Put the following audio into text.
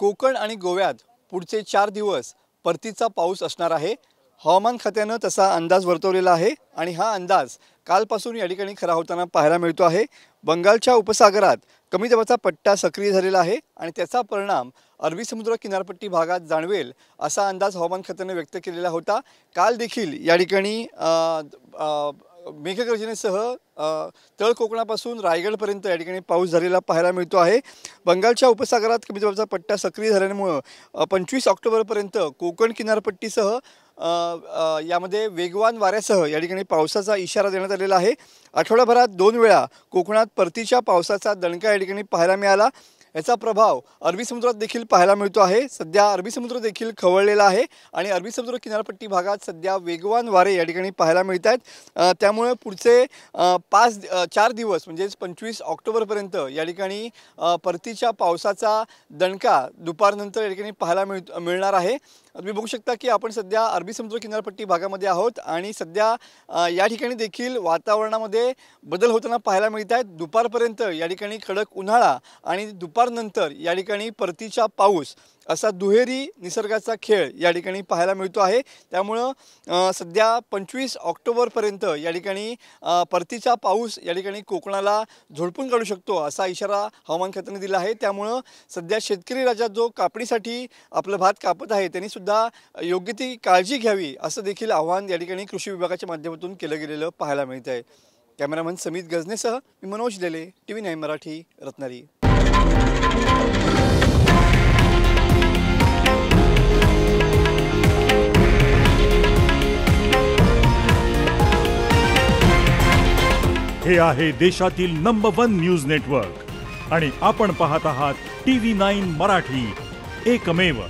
कोकण आणि गोव्यात पुढचे 4 दिवस परतीचा पाऊस असणार आहे। हवामान खात्याने तसा अंदाज वर्तवलेला आहे आणि हा अंदाज कालपासून या ठिकाणी खरा होताना पाहायला मिळतो आहे। बंगालच्या उपसागरात कमी दाबाचा पट्टा सक्रिय झालेला आहे आणि त्याचा परिणाम अरबी समुद्र किनारपट्टी भागात जाणवेल असा अंदाज हवामान खात्याने व्यक्त केलेला होता। काल देखील या ठिकाणी मेघगर्जनेसह तळ कोकणापासून रायगडपर्यंत या ठिकाणी पाऊस झालेला पाहायला मिळतो आहे। बंगालच्या उपसागरात कमी दाबाचा पट्टा सक्रिय झाल्यामुळे 25 ऑक्टोबरपर्यंत कोकण किनारपट्टीसह यामध्ये वेगवान वाऱ्यासह या ठिकाणी पावसाचा इशारा देण्यात आलेला आहे। आठवड्याभरात 2 वेळा कोकणात परतीच्या पावसाचा दणका या ठिकाणी पाहायला मिळाला। याचा प्रभाव अरबी समुद्रात देखील पाहायला मिळतो आहे। सध्या अरबी समुद्र देखील खवळलेला आहे आणि अरबी समुद्र किनारपट्टी भागात सध्या वेगवान वारे या ठिकाणी पाहायला मिळत आहेत। त्यामुळे पुढचे 4 दिवस म्हणजे 25 ऑक्टोबरपर्यंत या ठिकाणी परतीच्या पावसाचा दणका दुपारनंतर या ठिकाणी पाहायला मिळणार आहे। तुम्ही बघू शकता की आपण सध्या अरबी समुद्र किनारपट्टी भागामध्ये आहोत आणि सध्या या ठिकाणी देखील वातावरणामध्ये बदल होताना पाहायला मिळत आहेत। दुपारपर्यंत या ठिकाणी कडक उन्हाळा आणि दुपारनंतर या ठिकाणी परतीचा पाऊस असा दुहेरी निसर्गाचा खेळ या ठिकाणी पाहायला मिळतो आहे। त्यामुळे सध्या 25 ऑक्टोबरपर्यंत या ठिकाणी परतीचा पाऊस या ठिकाणी कोकणाला झोडपून काढू शकतो असा इशारा हवामान खात्याने दिला आहे। त्यामुळे सध्या शेतकरी राजा जो कापणीसाठी आपलं भात कापत आहे त्यांनी सुद्धा योग्य ती काळजी घ्यावी असं देखील आवाहन या ठिकाणी कृषी विभागाच्या माध्यमातून केलं गेलेलं पाहायला मिळत आहे। कॅमेरामन समित गजनेसह मी मनोज लेले, TV9 मराठी, रत्नागिरी। हे आहे देशातील नंबर 1 न्यूज नेटवर्क आणि आपण पाहत आहात TV9 मराठी, एकमेव।